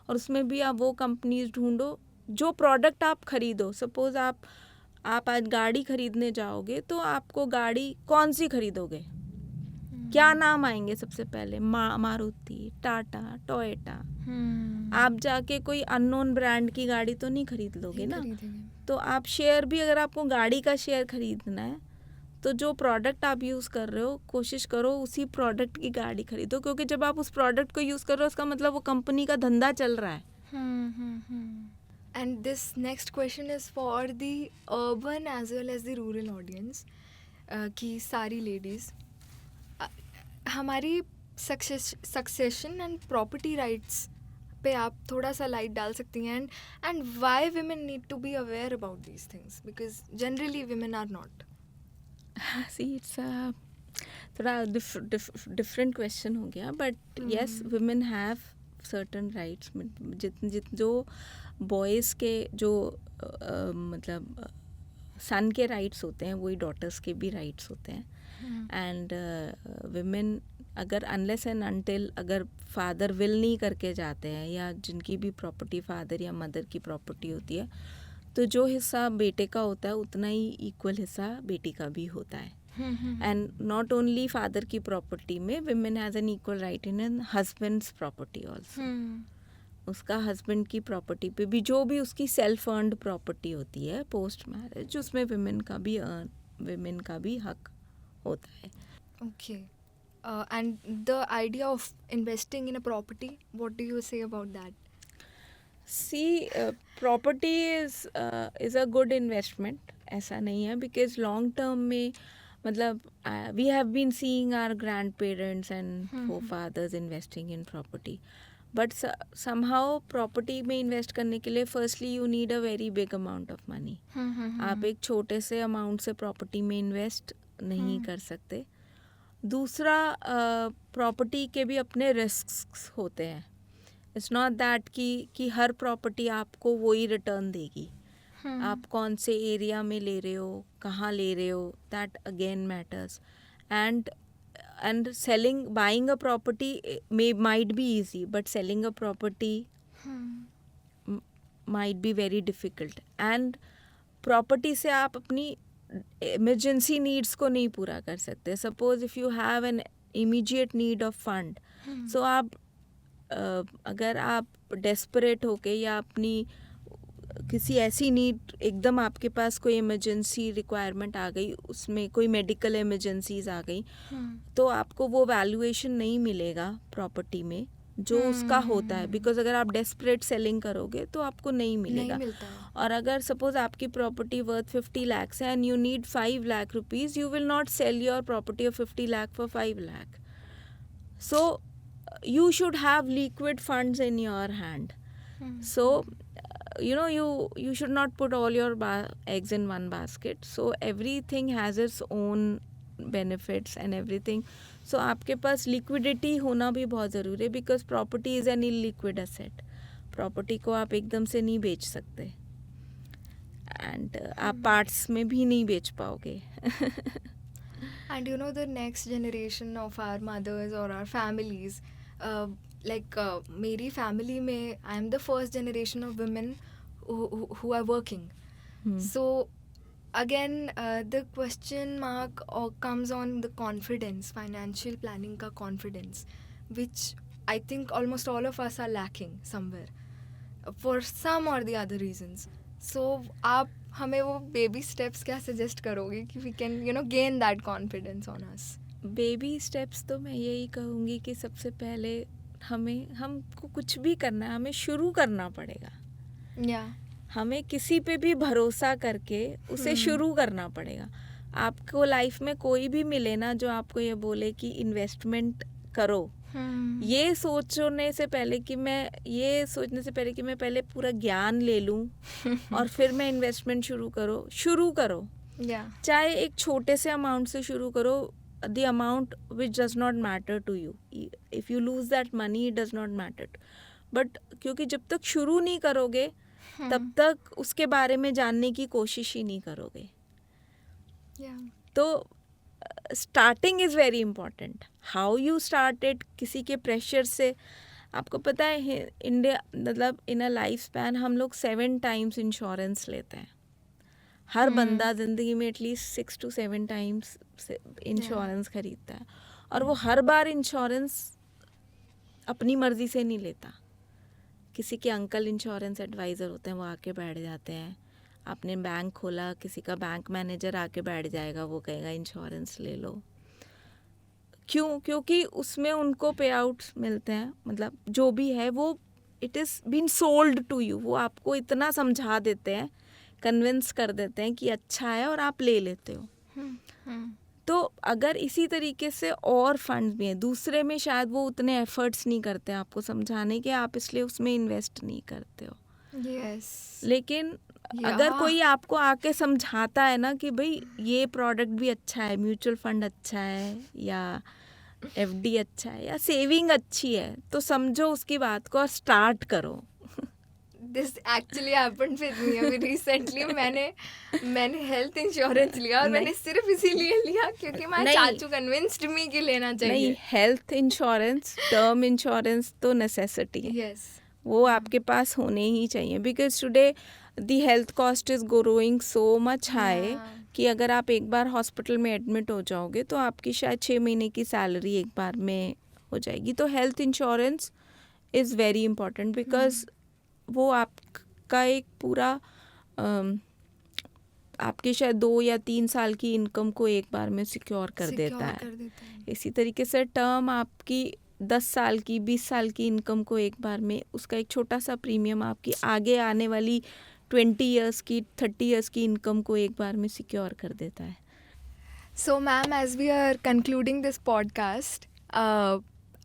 और उसमें भी आप वो कंपनीज ढूंढो जो प्रोडक्ट आप खरीदो, सपोज आप आज गाड़ी खरीदने जाओगे तो आपको गाड़ी कौन सी खरीदोगे? क्या नाम आएंगे सबसे पहले? मारुति, टाटा, टोयोटा। आप जाके कोई अननोन ब्रांड की गाड़ी तो नहीं खरीद लोगे ना। तो आप शेयर भी, अगर आपको गाड़ी का शेयर खरीदना है तो जो प्रोडक्ट आप यूज़ कर रहे हो कोशिश करो उसी प्रोडक्ट की गाड़ी खरीदो, क्योंकि जब आप उस प्रोडक्ट को यूज़ कर रहे हो उसका मतलब वो कंपनी का धंधा चल रहा है. And this next question is for the urban as well as the rural audience. कि सारी लेडीज़ हमारी सक्सेशन एंड प्रॉपर्टी राइट्स पे आप थोड़ा सा लाइट डाल सकती हैं and why women need to be aware about these things because generally women are not. See, it's a थोड़ा डिफरेंट क्वेश्चन हो गया, but yes women have certain rights. जो बॉयज़ के जो मतलब सन के राइट्स होते हैं वही डॉटर्स के भी राइट्स होते हैं. एंड वुमेन अगर अनलेस एंड अनटिल अगर फादर विल नहीं करके जाते हैं या जिनकी भी प्रॉपर्टी फादर या मदर की प्रॉपर्टी होती है तो जो हिस्सा बेटे का होता है उतना ही इक्वल हिस्सा बेटी का भी होता है. एंड नॉट ओनली फादर की प्रॉपर्टी में women has an equal right in an husbands property also. उसका हस्बैंड की प्रॉपर्टी पे भी जो भी उसकी सेल्फ अर्नड प्रॉपर्टी होती है पोस्ट मैरिज उसमें विमेन का भी हक होता है. Okay. And the idea of investing in a property, what do you say about that? See, property is a good investment. ऐसा नहीं है, because long term में मतलब we have been seeing our grandparents and forefathers investing in property. But somehow property में invest करने के लिए firstly you need a very big amount of money. आप एक छोटे से amount से property में invest नहीं कर सकते. दूसरा प्रॉपर्टी के भी अपने रिस्क्स होते हैं. इट्स नॉट दैट कि हर प्रॉपर्टी आपको वही रिटर्न देगी. आप कौन से एरिया में ले रहे हो, कहाँ ले रहे हो, that again matters. And selling buying a property might be easy but selling a property might be very difficult. And property से आप अपनी इमरजेंसी नीड्स को नहीं पूरा कर सकते. Suppose if you have an immediate need of fund, so आप अगर आप डेस्परेट होके या अपनी किसी ऐसी नीड एकदम आपके पास कोई इमरजेंसी रिक्वायरमेंट आ गई, उसमें कोई मेडिकल इमरजेंसीज आ गई, तो आपको वो वैल्यूएशन नहीं मिलेगा प्रॉपर्टी में जो उसका होता है. बिकॉज अगर आप डेस्परेट सेलिंग करोगे तो आपको नहीं मिलेगा. और अगर सपोज आपकी प्रॉपर्टी वर्थ 50 lakhs है and you need 5 lakh rupees, you will not sell your property of 50 lakh for 5 lakh. So you should have liquid funds in your hand. So you should not put all your eggs in one basket. So everything has its own benefits and everything. So आपके पास liquidity होना भी बहुत ज़रूरी है, because property is an illiquid asset. Property को आप एकदम से नहीं बेच सकते एंड आप पार्ट्स में भी नहीं बेच पाओगे. And the next generation of our mothers or our families, मेरी family में I am the first generation of women who are working. So again the question mark comes on the confidence, financial planning का confidence, which I think almost all of us are lacking somewhere for some or the other reasons. So आप हमें वो baby steps क्या suggest करोगे कि we can gain that confidence on us? Baby steps तो मैं यही कहूँगी कि सबसे पहले हमको कुछ भी करना है, हमें शुरू करना पड़ेगा. हमें किसी पे भी भरोसा करके उसे शुरू करना पड़ेगा. आपको लाइफ में कोई भी मिले ना जो आपको ये बोले कि इन्वेस्टमेंट करो, ये सोचने से पहले कि मैं पहले पूरा ज्ञान ले लूं और फिर मैं इन्वेस्टमेंट शुरू करो. चाहे एक छोटे से अमाउंट से शुरू करो. The amount which does not matter to you. If you lose that money, it does not matter. But क्योंकि जब तक शुरू नहीं करोगे तब तक उसके बारे में जानने की कोशिश ही नहीं करोगे. तो starting is very important. How you started, किसी के प्रेशर से आपको पता है इंडिया मतलब इन अ लाइफ स्पैन हम लोग 7 टाइम्स इंश्योरेंस लेते हैं. हर बंदा ज़िंदगी में एटलीस्ट 6 to 7 टाइम्स इंश्योरेंस खरीदता है, और वो हर बार इंश्योरेंस अपनी मर्जी से नहीं लेता. किसी के अंकल इंश्योरेंस एडवाइज़र होते हैं, वो आके बैठ जाते हैं. आपने बैंक खोला, किसी का बैंक मैनेजर आके बैठ जाएगा, वो कहेगा इंश्योरेंस ले लो. क्यों? क्योंकि उसमें उनको पे आउट्स मिलते हैं. मतलब जो भी है वो it is been sold to you. वो आपको इतना समझा देते हैं, कन्विंस कर देते हैं कि अच्छा है, और आप ले लेते हो. तो अगर इसी तरीके से और फंड भी हैं दूसरे में, शायद वो उतने एफर्ट्स नहीं करते हैं आपको समझाने के, आप इसलिए उसमें इन्वेस्ट नहीं करते हो. Yes. लेकिन अगर कोई आपको आके समझाता है ना कि भाई ये प्रोडक्ट भी अच्छा है, म्यूचुअल फंड अच्छा है, या एफडी अच्छा है, या सेविंग अच्छी है, तो समझो उसकी बात को और स्टार्ट करो. This actually happened with me अभी recently. मैंने हेल्थ इंश्योरेंस लिया, और मैंने सिर्फ इसीलिए लिया क्योंकि मेरे चाचू कन्विंस्ड मी कि लेना चाहिए. नहीं, हेल्थ इंश्योरेंस, टर्म इंश्योरेंस तो नेसेसिटी है. Yes. वो आपके पास होने ही चाहिए, because today the health cost is growing so much high कि अगर आप एक बार हॉस्पिटल में एडमिट हो जाओगे तो आपकी शायद 6 महीने की सैलरी एक बार में हो जाएगी. तो health insurance is very important, because वो आपका एक पूरा आपके शायद 2 या 3 साल की इनकम को एक बार में सिक्योर कर देता है. इसी तरीके से टर्म आपकी 10 साल की 20 साल की इनकम को एक बार में, उसका एक छोटा सा प्रीमियम आपकी आगे आने वाली 20 ईयर्स की 30 ईयर्स की इनकम को एक बार में सिक्योर कर देता है. So, ma'am, as we are concluding this podcast,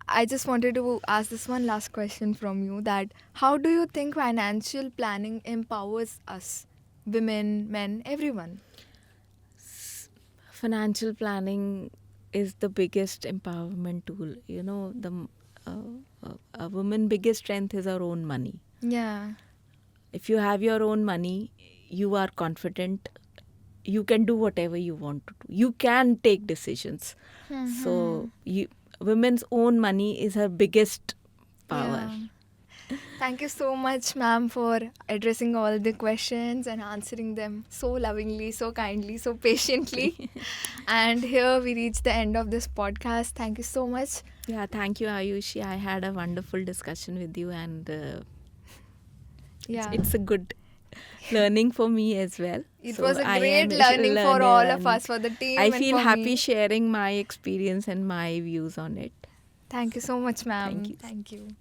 I just wanted to ask this one last question from you, that how do you think financial planning empowers us, women, men, everyone? Financial planning is the biggest empowerment tool. You know, a woman's biggest strength is her own money. Yeah. If you have your own money, you are confident. You can do whatever you want to do. You can take decisions. So women's own money is her biggest power. Yeah. Thank you so much, ma'am, for addressing all the questions and answering them so lovingly, so kindly, so patiently. And here we reach the end of this podcast. Thank you so much. Yeah, thank you, Ayushi. I had a wonderful discussion with you, and it's a good learning for me as well. It was a great learning for all of us, for the team. I and feel for happy me. sharing my experience and my views on it. Thank you so much, ma'am. Thank you. Thank you.